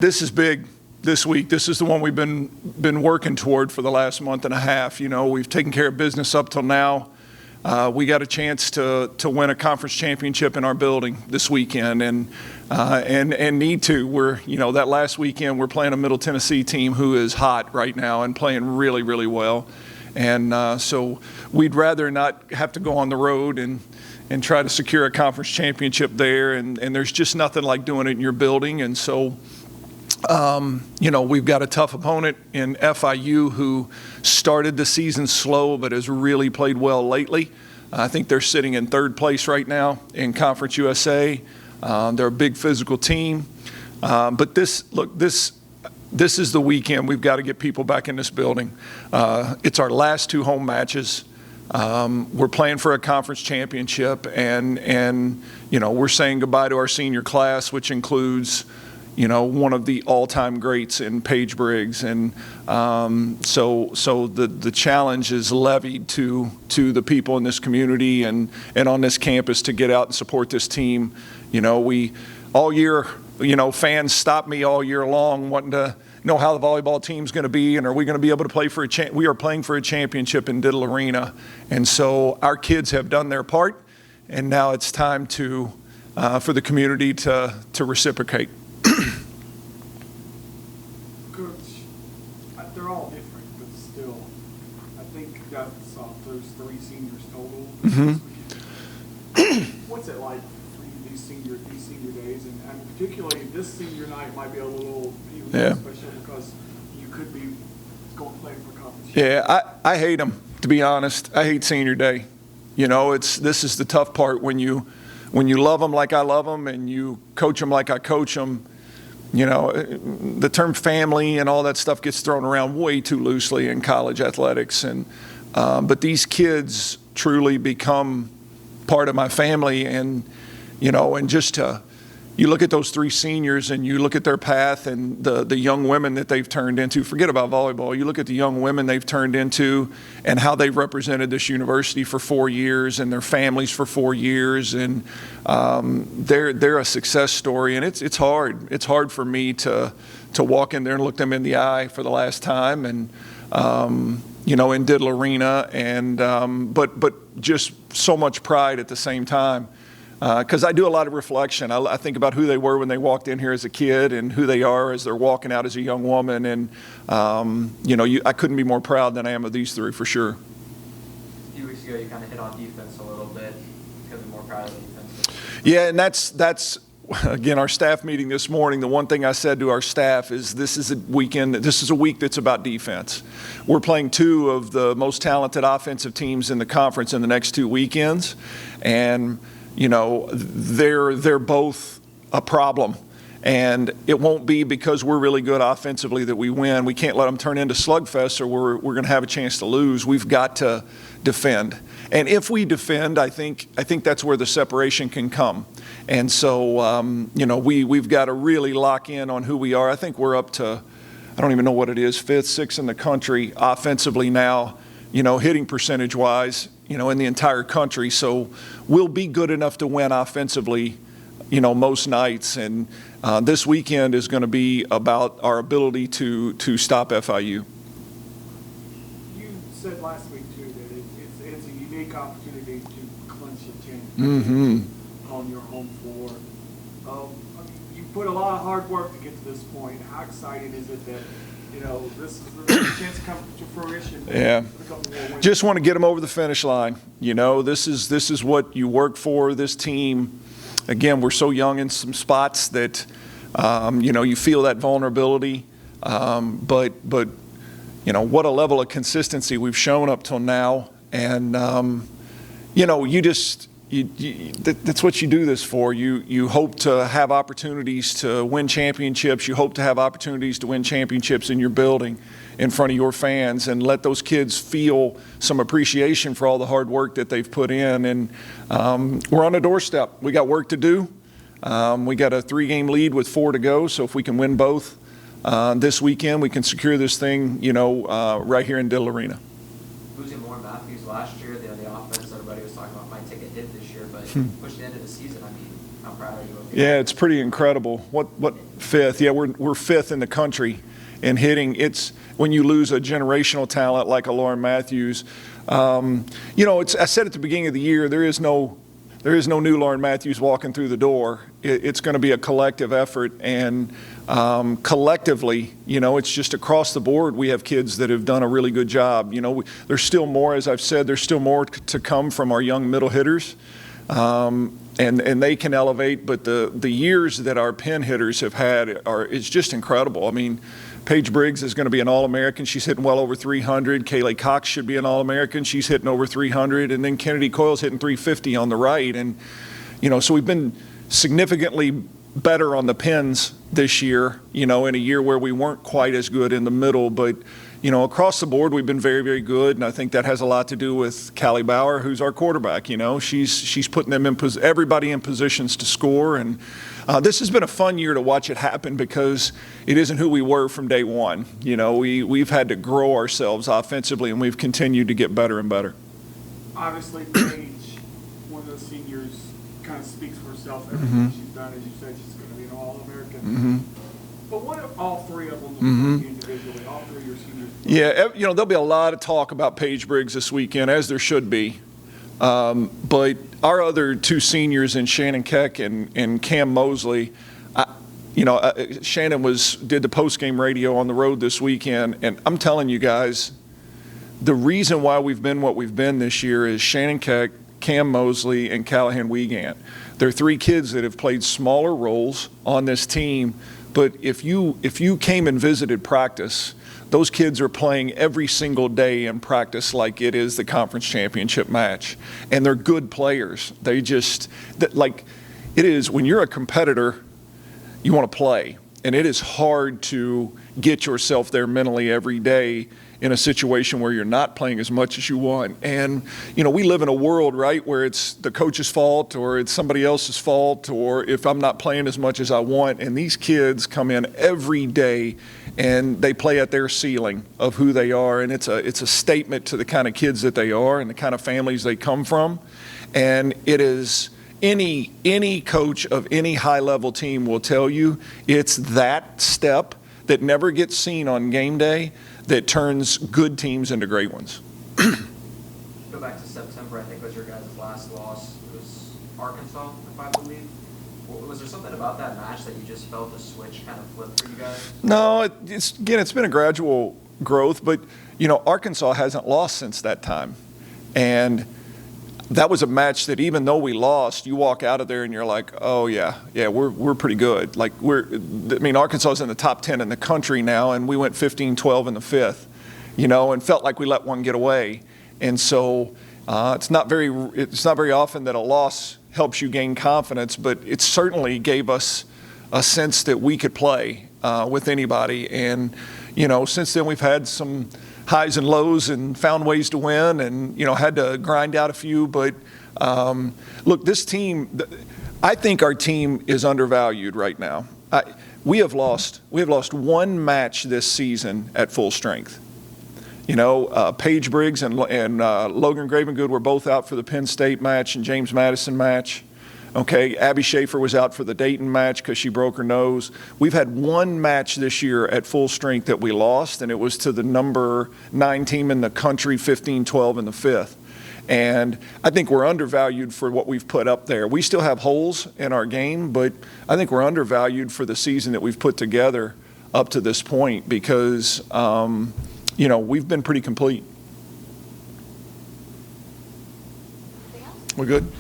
This is big this week. This is the one we've been working toward for the last month and a half. You know, we've taken care of business up till now. We got a chance to win a conference championship in our building this weekend, and need to. We're, you know, that last weekend we're playing a Middle Tennessee team who is hot right now and playing really, really well. And so we'd rather not have to go on the road and try to secure a conference championship there. And there's just nothing like doing it in your building. And so, you know, we've got a tough opponent in FIU who started the season slow but has really played well lately. I think they're sitting in third place right now in Conference USA. They're a big physical team. But this is the weekend we've got to get people back in this building. It's our last two home matches. We're playing for a conference championship, and you know, we're saying goodbye to our senior class, which includes, you know, one of the all-time greats in Paige Briggs. And so the challenge is levied to the people in this community and on this campus to get out and support this team. You know, we all year, you know, fans stop me all year long wanting to know how the volleyball team's going to be, and are we going to be able to play for we are playing for a championship in Diddle Arena. And so our kids have done their part, and now it's time to for the community to reciprocate. Coach, they're all different, but still, I think you got those three seniors total. What's it like for you these senior days, and particularly this senior night might be a little special because you could be going playing for conference. Yeah, I hate them, to be honest. I hate senior day. You know, this is the tough part when you love them like I love them and you coach them like I coach them. You know, the term family and all that stuff gets thrown around way too loosely in college athletics. And but these kids truly become part of my family. And, you know, and just you look at those three seniors and you look at their path and the young women that they've turned into. Forget about volleyball. You look at the young women they've turned into and how they've represented this university for 4 years and their families for 4 years. And they're a success story. And it's hard. It's hard for me to walk in there and look them in the eye for the last time. And, you know, in Diddle Arena. And but just so much pride at the same time. Because I do a lot of reflection. I think about who they were when they walked in here as a kid and who they are as they're walking out as a young woman. And, you know, I couldn't be more proud than I am of these three for sure. A few weeks ago, you kind of hit on defense a little bit. Couldn't be more proud of the defense. Yeah, and that's again, our staff meeting this morning. The one thing I said to our staff is this is a week that's about defense. We're playing two of the most talented offensive teams in the conference in the next 2 weekends. And you know, they're both a problem. And it won't be because we're really good offensively that we win. We can't let them turn into slugfests or we're going to have a chance to lose. We've got to defend. And if we defend, I think that's where the separation can come. And so, you know, we've got to really lock in on who we are. I think we're up to, I don't even know what it is, 5th, 6th in the country offensively now, you know, hitting percentage-wise, you know, in the entire country. So we'll be good enough to win offensively, you know, most nights. And this weekend is going to be about our ability to stop FIU. You said last week, too, that it's a unique opportunity to clinch a championship on your home floor. I mean, you put a lot of hard work to get to this point. How exciting is it that, you know, this is a chance to come to fruition? Yeah. Just want to get them over the finish line. You know, this is what you work for, this team. Again, we're so young in some spots that, you know, you feel that vulnerability. But you know, what a level of consistency we've shown up till now. And, you know, that's what you do this for. You hope to have opportunities to win championships. You hope to have opportunities to win championships in your building in front of your fans and let those kids feel some appreciation for all the hard work that they've put in. And we're on a doorstep. We got work to do. We got a 3-game lead with 4 to go. So if we can win both this weekend, we can secure this thing, you know, right here in Diddle Arena. Losing Lauren Matthews last year, the offense everybody was talking about might take a hit this year, but push the end of the season. I mean, how proud of you of? Yeah, it's pretty incredible. What fifth? Yeah, we're fifth in the country in hitting. It's when you lose a generational talent like a Lauren Matthews. You know, I said at the beginning of the year, there is no new Lauren Matthews walking through the door. It's going to be a collective effort, and collectively, you know, it's just across the board. We have kids that have done a really good job. You know, there's still more, as I've said, there's still more to come from our young middle hitters, and they can elevate. But the years that our pin hitters have had it's just incredible. I mean, Paige Briggs is going to be an All-American. She's hitting well over 300. Kaylee Cox should be an All-American. She's hitting over 300. And then Kennedy Coyle's hitting 350 on the right. And, you know, so we've been significantly better on the pins this year, you know, in a year where we weren't quite as good in the middle. But, you know, across the board, we've been very, very good. And I think that has a lot to do with Callie Bauer, who's our quarterback. You know, she's putting them everybody in positions to score. And this has been a fun year to watch it happen because it isn't who we were from day one. You know, we've had to grow ourselves offensively, and we've continued to get better and better. Obviously, Paige, one of those seniors, kind of speaks for herself. Everything she's done, as you said, she's going to be an All-American. But what if all three of them individually, all three of your seniors? Yeah, you know, there'll be a lot of talk about Paige Briggs this weekend, as there should be. But our other two seniors in Shannon Keck and Cam Mosley, you know, Shannon did the post-game radio on the road this weekend, and I'm telling you guys, the reason why we've been what we've been this year is Shannon Keck, Cam Mosley, and Callahan Wiegand. They're three kids that have played smaller roles on this team, but if you came and visited practice, those kids are playing every single day in practice like it is the conference championship match. And they're good players. They just, like, it is, when you're a competitor, you want to play. And it is hard to get yourself there mentally every day in a situation where you're not playing as much as you want. And, you know, we live in a world, right, where it's the coach's fault or it's somebody else's fault or if I'm not playing as much as I want. And these kids come in every day and they play at their ceiling of who they are. And it's a statement to the kind of kids that they are and the kind of families they come from. And it is any coach of any high-level team will tell you it's that step that never gets seen on game day that turns good teams into great ones. Go back to September, I think was your guys' last loss. It was Arkansas, if I believe. Was there something about that match that you just felt the switch kind of flipped for you guys? No, it's been a gradual growth, but, you know, Arkansas hasn't lost since that time. And that was a match that even though we lost, you walk out of there and you're like, oh, yeah, we're pretty good. Like, Arkansas is in the top 10 in the country now, and we went 15-12 in the fifth, you know, and felt like we let one get away. And so it's not very often that a loss helps you gain confidence, but it certainly gave us a sense that we could play with anybody. And, you know, since then we've had some highs and lows and found ways to win and, you know, had to grind out a few. But look, this team, I think our team is undervalued right now. We have lost one match this season at full strength. You know, Paige Briggs and Logan Gravengood were both out for the Penn State match and James Madison match. Okay, Abby Schaefer was out for the Dayton match because she broke her nose. We've had one match this year at full strength that we lost, and it was to the number 9 team in the country, 15-12 in the fifth. And I think we're undervalued for what we've put up there. We still have holes in our game, but I think we're undervalued for the season that we've put together up to this point because, you know, we've been pretty complete. Anything else? We're good.